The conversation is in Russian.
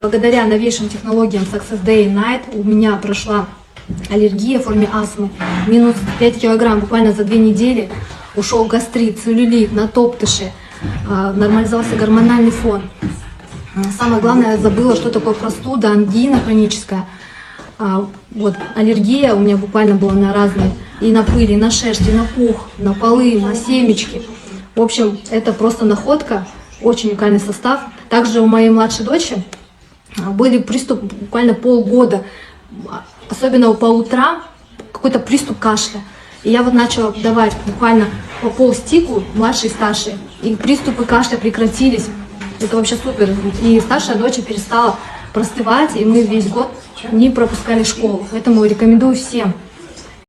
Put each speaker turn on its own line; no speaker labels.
благодаря новейшим технологиям Success Day и Night у меня прошла аллергия в форме астмы. Минус 5 килограмм буквально за 2 недели. Ушел гастрит, целлюлит, натоптыши, нормализовался гормональный фон. Самое главное, я забыла, что такое простуда, ангина хроническая. Вот аллергия у меня буквально была на разные. И на пыль, и на шерсть, и на пух, на полы, на семечки. В общем, это просто находка, очень уникальный состав. Также у моей младшей дочери были приступы буквально полгода, особенно по утрам, какой-то приступ кашля. И я вот начала давать буквально по полстику, младшей и старшей. И приступы кашля прекратились. Это вообще супер. И старшая дочь перестала простывать, и мы весь год не пропускали школу. Поэтому рекомендую всем.